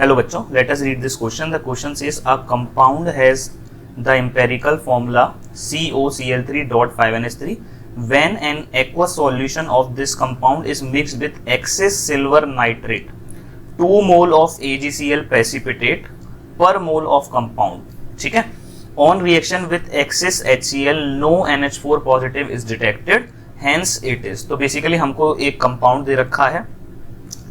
Hello बच्चों, let us read this question. The question says a compound has the empirical formula COCl3.5NH3. When an aqueous solution of this compound is mixed with excess silver nitrate, 2 mole of AgCl precipitate per mole of compound. ठीक है. On reaction with excess HCl, no NH4 positive is detected. Hence it is. तो basically हमको एक compound दे रखा है,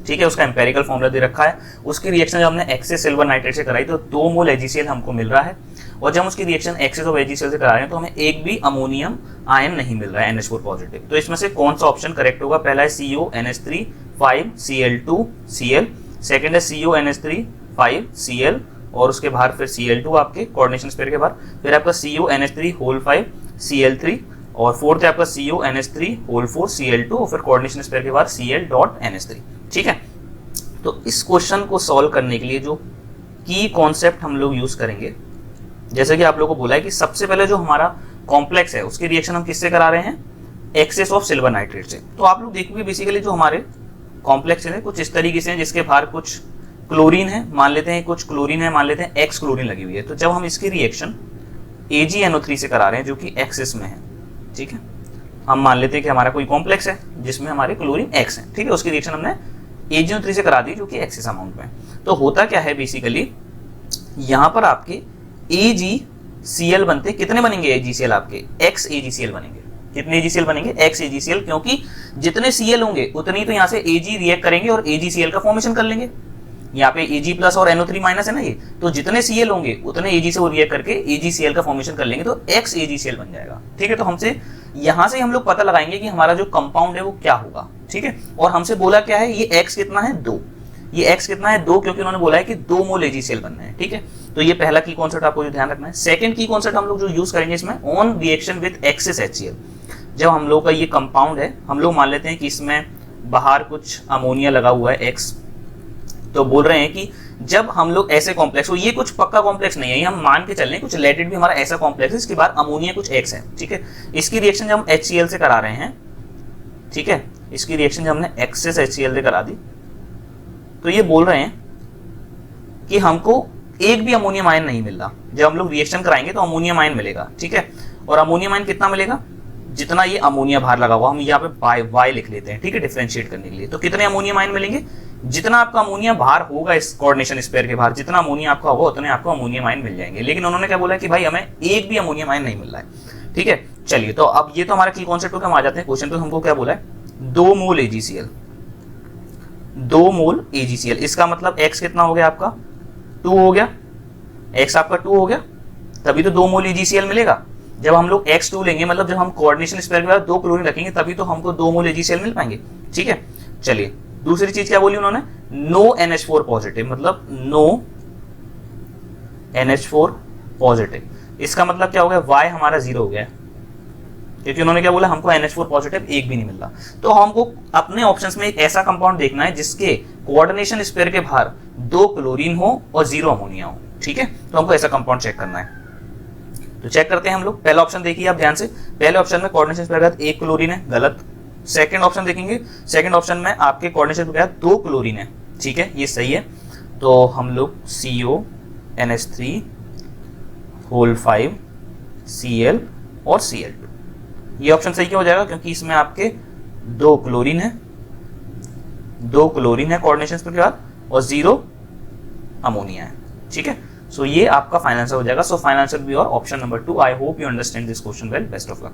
ठीक है, उसका एम्पेरिकल फॉर्मूला दे रखा है, उसकी रिएक्शन जब हमने एक्सेस सिल्वर नाइट्रेट से कराई तो 2 मोल एजीसीएल हमको मिल रहा है, और जब हम उसकी रिएक्शन एक्सेस ऑफ एजीसीएल से करा रहे हैं तो हमें एक भी अमोनियम आयन नहीं मिल रहा है NH4 पॉजिटिव। तो इसमें से कौन सा ऑप्शन करेक्ट होगा? पहला है CONH3 5Cl2Cl, सेकंड है CONH3 5Cl और उसके बाहर फिर Cl2 आपके कोऑर्डिनेशन स्पेयर के बाहर, फिर आपका CONH3 होल 5 Cl3 और फोर्थ है आपका CONH3 होल 4 Cl2 और फिर कोऑर्डिनेशन स्पेयर के बाहर Cl.NH3। ठीक है, तो इस क्वेश्चन को सॉल्व करने के लिए जो की कॉन्सेप्ट हम लोग यूज करेंगे, जैसे कि आप लोगों को बोला है कि सबसे पहले जो हमारा कॉम्प्लेक्स है उसकी रिएक्शन हम किससे करा रहे हैं? एक्सेस ऑफ सिल्वर नाइट्रेट से। तो आप लोग देखोगे बेसिकली जो हमारे कॉम्प्लेक्स है कुछ इस तरीके से है, जिसके बाहर कुछ क्लोरीन है मान लेते हैं, कुछ क्लोरीन है मान लेते हैं, एक्स क्लोरीन लगी हुई है। तो जब हम इसकी रिएक्शन AgNO3 से करा रहे हैं जो कि एक्सेस में है, ठीक है, हम मान लेते हैं कि हमारा कोई कॉम्प्लेक्स है जिसमें हमारे क्लोरीन एक्स है, ठीक है, उसकी रिएक्शन हमने AgNO3 से करा दी जो कि एक्सेस अमाउंट में। तो होता क्या है बेसिकली, यहां पर आपके AgCl बनते, कितने बनेंगे AgCl? आपके X AgCl बनेंगे। कितने AgCl बनेंगे? X AgCl, क्योंकि जितने Cl होंगे उतनी तो यहां से Ag रिएक्ट करेंगे और AgCl का फॉर्मेशन कर लेंगे। यहाँ पे Ag प्लस और NO3 माइनस है ना ये, तो जितने Cl होंगे उतने Ag से वो रिएक्ट करके AgCl का फॉर्मेशन कर लेंगे, तो X AgCl बन जाएगा। ठीक है, तो हमसे यहां से हम लोग पता लगाएंगे कि हमारा जो कंपाउंड है वो क्या होगा। ठीक है, और हमसे बोला क्या है, ये X कितना है? 2। ये X कितना है? 2, क्योंकि उन्होंने बोला है कि 2 मोल AgCl बनना है। ठीक है, तो ये पहला की कॉन्सेप्ट आपको जो ध्यान रखना है। सेकंड की कॉन्सेप्ट हम लोग जो यूज करेंगे इसमें, on reaction with excess HCl। जब हम लोग का ये कंपाउंड है, हम लोग मान लेते हैं कि इसमें बाहर कुछ अमोनिया लगा हुआ है X, तो बोल रहे हैं कि जब हम लोग ऐसे कॉम्प्लेक्स हो, ये कुछ पक्का कॉम्प्लेक्स नहीं है, ये हम मान के चल रहे हैं कुछ लेटेड भी हमारा ऐसा कॉम्प्लेक्स है, इसके बाद अमोनिया कुछ X है। ठीक है, इसकी रिएक्शन जब हम HCl से करा रहे हैं, ठीक है, इसकी रिएक्शन जब हमने एक्सेस HCl से करा दी, तो ये बोल रहे हैं कि हमको एक भी अमोनियम आयन नहीं मिल रहा। जब हम लोग रिएक्शन कराएंगे तो अमोनियम आयन मिलेगा। ठीक है, और अमोनियम आयन कितना मिलेगा? जितना ये अमोनिया बाहर लगा हुआ, हम यहाँ पे y लिख लेते हैं, ठीक है, डिफरेंशिएट करने के लिए। तो कितने अमोनियम आयन मिलेंगे? जितना आपका अमोनिया बाहर होगा इस कोऑर्डिनेशन स्पेयर के बाहर, जितना अमोनिया आपका होगा उतने आपको अमोनियम आयन मिल जाएंगे। लेकिन उन्होंने क्या बोला कि भाई हमें एक भी अमोनियम आयन नहीं मिल रहा है। ठीक है, चलिए, तो अब ये तो हमारा की कॉन्सेप्ट हो, हम आ जाते हैं क्वेश्चन पे। हमको क्या बोला है? 2 मोल AgCl, 2 मोल AgCl, इसका मतलब x कितना हो गया आपका? 2 हो गया। x आपका 2 हो गया, तभी तो 2 मोल AgCl मिलेगा। जब हम लोग x2 लेंगे, मतलब जब हम कोऑर्डिनेशन स्पेयर के बाद 2 क्लोरीन रखेंगे, तभी तो हमको 2 मोल AgCl मिल पाएंगे। ठीक है, चलिए, दूसरी चीज क्या बोली उन्होंने? नो NH4 पॉजिटिव, मतलब नो NH4 पॉजिटिव। इसका मतलब क्या हो गया? y हमारा 0 हो गया, क्योंकि उन्होंने क्या बोला? हमको NH4 पॉजिटिव एक भी नहीं मिल रहा। तो हमको अपने ऑप्शंस में एक ऐसा कंपाउंड देखना है जिसके कोऑर्डिनेशन स्पेयर के बाहर 2 क्लोरीन हो और 0 अमोनिया हो। ठीक है, तो हमको ऐसा कंपाउंड चेक करना है। तो चेक करते हैं हम लोग। पहला ऑप्शन देखिए आप ध्यान से, पहले ऑप्शन में कोऑर्डिनेशन स्पेयर के बाद 1 क्लोरीन है, गलत। सेकंड ऑप्शन देखेंगे, सेकंड ऑप्शन में आपके कोऑर्डिनेशन स्पेयर के बाद 2 क्लोरीन है, ठीक है, ये सही है। तो हम लोग CONH3 होल 5 Cl और Cl2, ये ऑप्शन सही क्या हो जाएगा? क्योंकि इसमें आपके 2 क्लोरीन है, 2 क्लोरीन है कोऑर्डिनेशन स्पेयर के बाद और 0 अमोनिया है। ठीक है, सो ये आपका फाइनल आंसर हो जाएगा। सो फाइनल आंसर बी और option number 2। I hope you understand this question well. Best of luck.